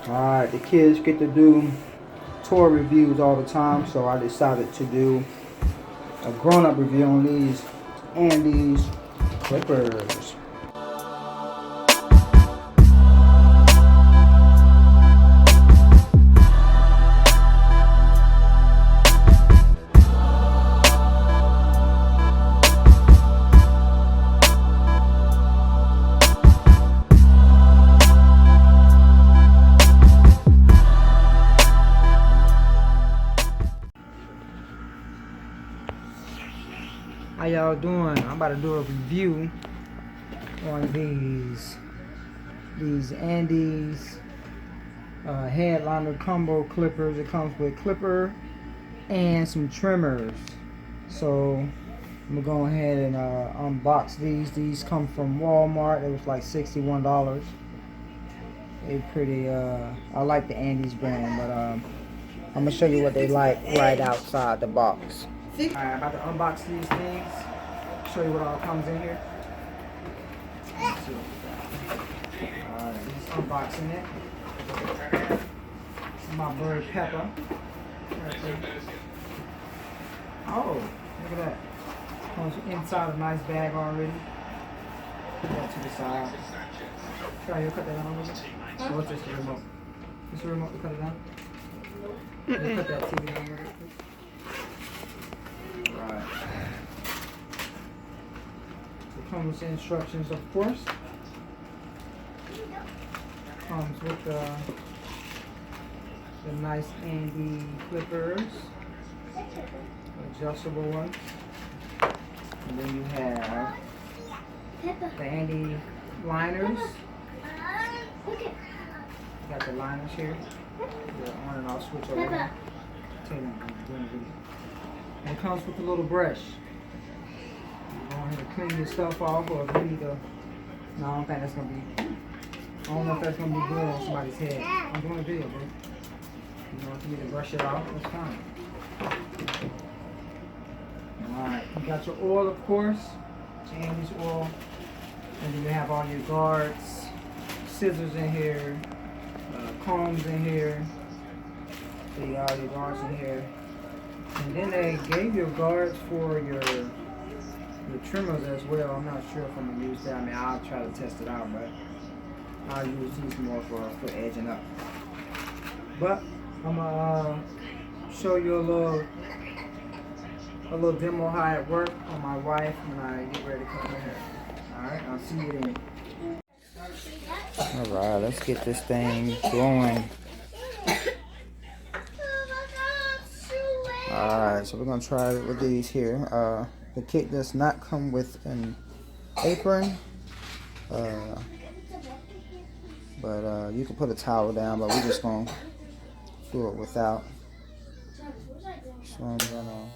Alright, the kids get to do toy reviews all the time, so I decided to do a grown-up review on these Andis clippers. How y'all doing? I'm about to do a review on these Andis Headliner Combo clippers. It comes with clipper and some trimmers. So I'm gonna go ahead and unbox these. These come from Walmart. It was like $61. They pretty. I like the Andis brand, but I'm gonna show you what they like right outside the box. Alright, I'm about to unbox these things. Show you what all comes in here. Alright, just unboxing it. This is my bird Pepper. Oh, look at that. Comes inside a nice bag already. Put that to the side. Try to cut that down a little bit. So what's this, the remote? This the remote to cut it down? Nope. Cut that TV down a little bit. Right. It comes with instructions, of course. Comes with the nice Andis clippers, adjustable ones. And then you have the Andis liners. Got the liners here. The on and off switch over here. And it comes with a little brush. Go ahead and clean your stuff off, or if you need to. No, I don't think that's gonna be. I don't know if that's gonna be good on somebody's head. I'm doing a video, bro. You know, if you need to brush it off, that's fine. Alright, you got your oil, of course. Andis oil. And then you have all your guards, scissors in here, combs in here. See all your guards in here. And then they gave you guards for your trimmers as well. I'm not sure if I'm gonna use that. I mean, I'll try to test it out, but I'll use these more for edging up. But I'm gonna show you a little demo how it works on my wife when I get ready to cut her hair. All right, I'll see you then. All right, let's get this thing going. Alright, so we're going to try it with these here. The kit does not come with an apron. But you can put a towel down, but we're just going to do it without. So I'm going to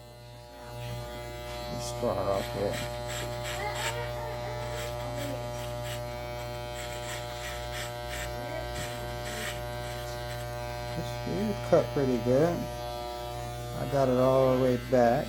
start off with. It's cut pretty good. I got it all the way back.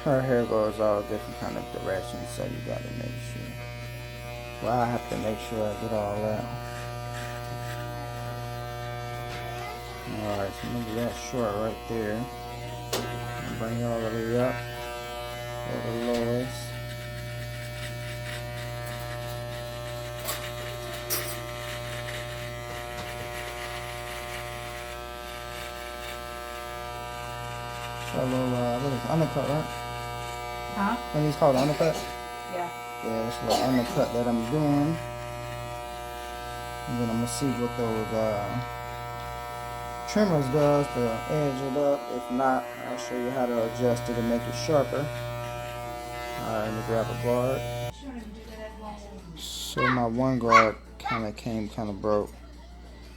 Her hair goes all different kind of directions, so you gotta make sure. Well, I have to make sure I get all that. Alright, so maybe that short right there. And bring it all the way up. Go to the lowest. So a little, what is it? Undercut, right? Huh? And these called undercut? Yeah. Yeah, it's a little undercut that I'm doing. And then I'm gonna see what those trimmers does to edge it up. If not, I'll show you how to adjust it to make it sharper. Alright, let me grab a guard. So my one guard kind of broke.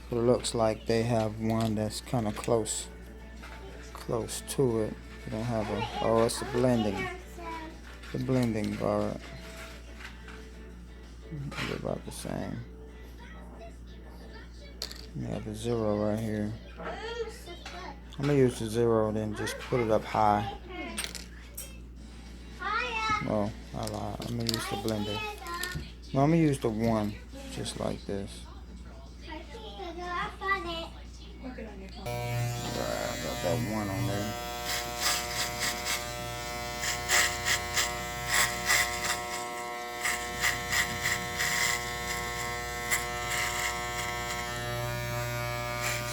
But it looks like they have one that's kind of close close to it. You don't have a, oh, it's the blending guard. It's about the same. You have the 0 right here. I'm gonna use the 0 and then just put it up high. No, I lied. I'm gonna use the blender. No, I'm gonna use the 1, just like this. Alright, I got that 1 on there.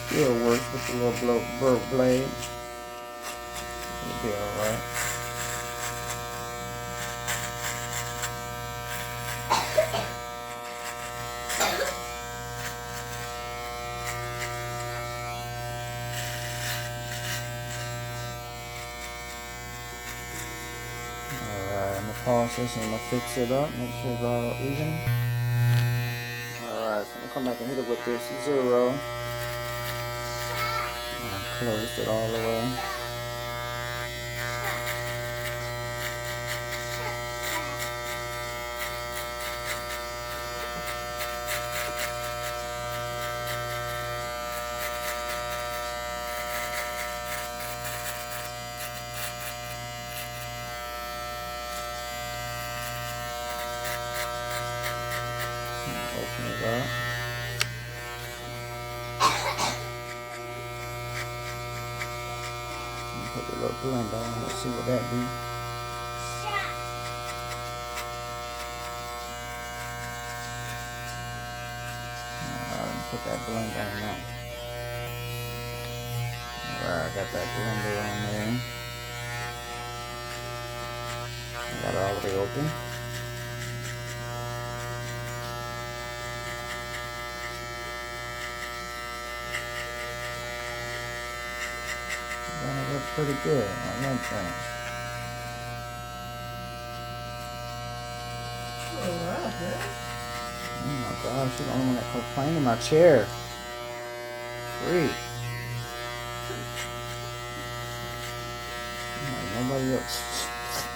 Still works with the little broke blade. It'll be alright. Alright, I'm gonna pause this and I'm gonna fix it up, make sure it's all even. Alright, so I'm gonna come back and hit it with this 0. Closed it all the way. Open it up. Put the little blend on. Let's see what that do. Alright, put that blend on now. Alright, I got that blender on there. I got it all the way open. Gonna look pretty good on that thing. Oh my gosh, you're the only one that complained in my chair. Freak. Like nobody else.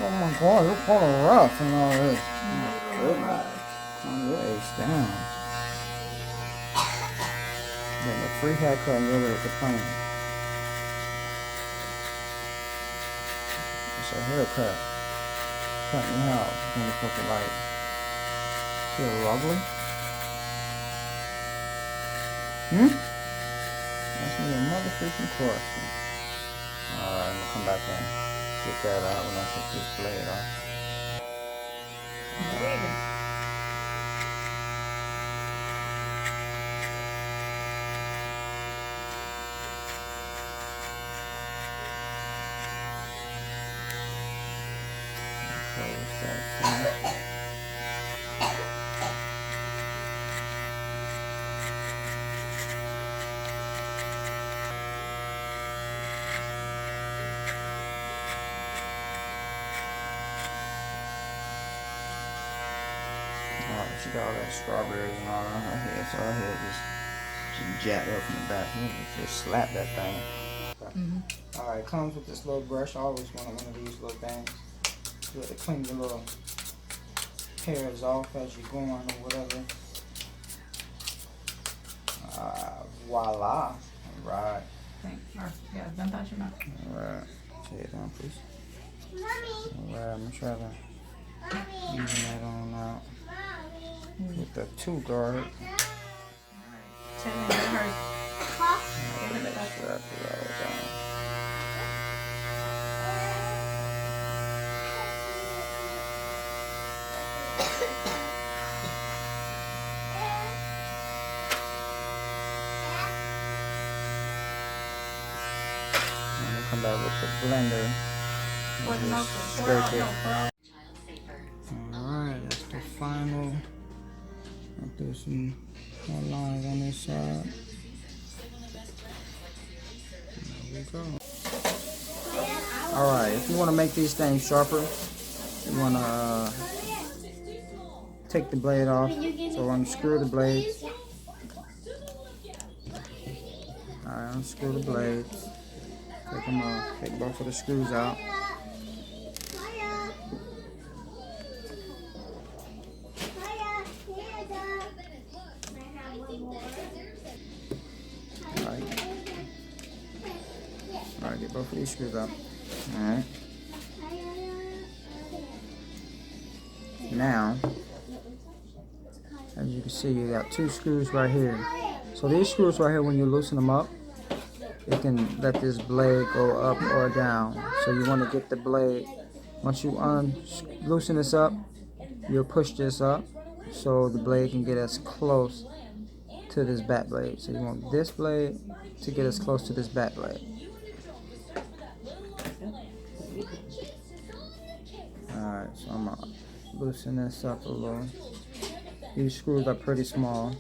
Oh my god, you're kind of rough and all this. Oh my goodness. Calm your age down. Getting a free haircut and you're over there complaining. It's a haircut. Cut me out. Motherfucker, like, feel lovely? That's me a motherfucking question. Alright, I'm gonna come back and get that out when I take this blade off. Close that thing. Alright, she got all that strawberries and all on her head, so her head just jacked up from the back. Just slap that thing. Alright, comes with this little brush. I always wanted one of these little things. You have to clean the little hairs off as you're going or whatever. Voila. Alright. Yeah, don't touch your mouth. Alright. Take it down, please. Mommy. Alright, I'm gonna try to Mommy. even that on out. Mommy. With the 2 guard. Tell me it hurts. Strap it all down. Come back with the blender. Scrape it. Alright, that's the final. I'll do some more lines on this side. There we go. Alright, if you want to make these things sharper, you want to take the blade off. So unscrew the blades. Alright, unscrew the blades. Take I'm gonna take both of the screws out. Alright, get both of these screws out. Alright. Now, as you can see, you got 2 screws right here. So these screws right here, when you loosen them up, it can let this blade go up or down. So you want to get the blade, once you loosen this up, you'll push this up so the blade can get as close to this back blade. So you want this blade to get as close to this back blade. Alright, so I'm gonna loosen this up a little. These screws are pretty small.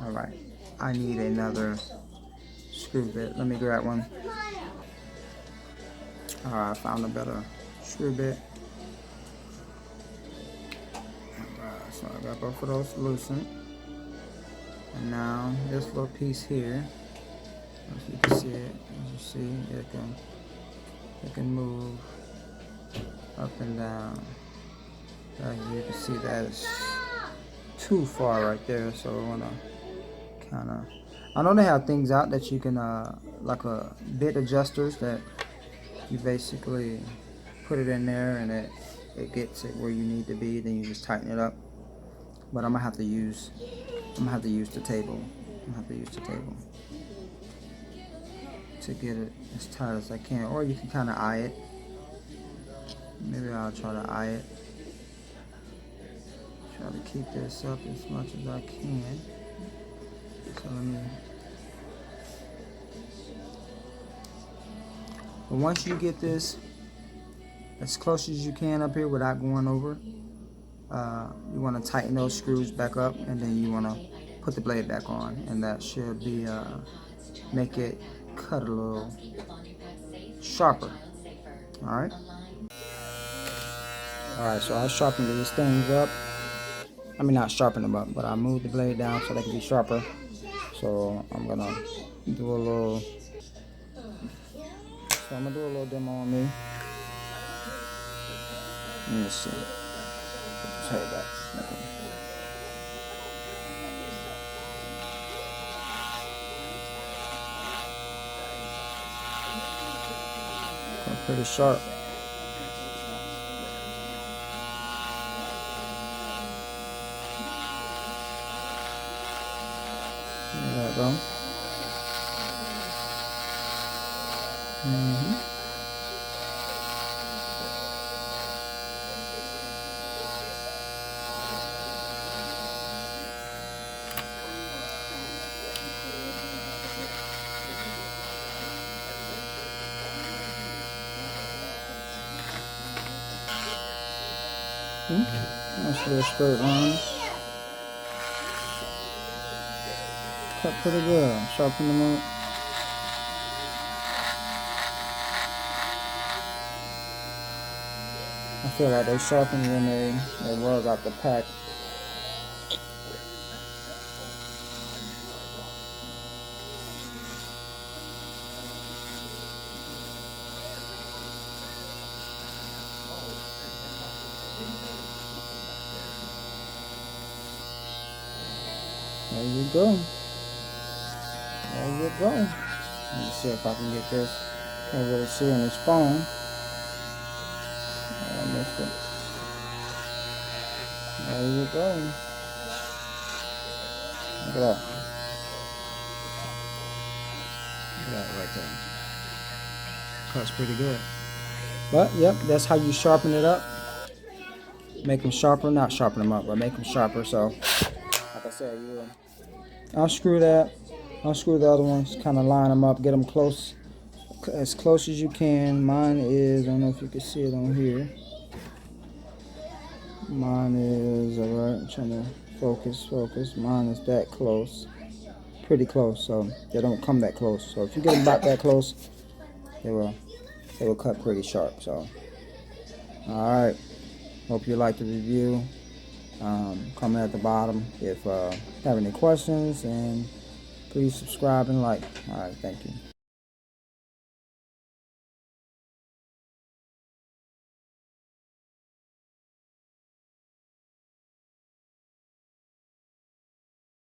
Alright, I need another screw bit. Let me grab one. Alright, I found a better screw bit. Alright, so I got both of those loosened. And now this little piece here, if you can see it, as you see, it can move up and down. As you can see, that is too far right there, so I want to kind of, I know they have things out that you can like a bit adjusters that you basically put it in there and it gets it where you need to be, then you just tighten it up. But I'm gonna have to use the table. To get it as tight as I can, or you can kind of eye it. Maybe I'll try to eye it. Try to keep this up as much as I can. So let me. But once you get this as close as you can up here without going over, you want to tighten those screws back up, and then you want to put the blade back on, and that should be make it cut a little sharper. Alright, so I sharpened these things up. I mean, not sharpen them up, but I moved the blade down so they can be sharper. So I'm gonna do a little demo on me. Let me see. Just hold that. Okay. Pretty sharp. There you go. Nice little straight line. Cut pretty good. Sharpen them up. I feel like they sharpened when they was out the pack. There you go. There you go. Let me see if I can get this. Can't really see on this phone. I missed it. There you go. Look at that. Look at that right there. Cuts pretty good. But, yep, that's how you sharpen it up. Make them sharper. Not sharpen them up, but make them sharper. So, like I said, I'll screw that. I'll screw the other ones. Kind of line them up. Get them close. As close as you can. Mine is, I don't know if you can see it on here. Mine is, alright, I'm trying to focus. Mine is that close. Pretty close, so they don't come that close. So if you get them about that close, they will cut pretty sharp. So, alright. Hope you liked the review. Comment at the bottom if you have any questions, and please subscribe and like. All right, thank you.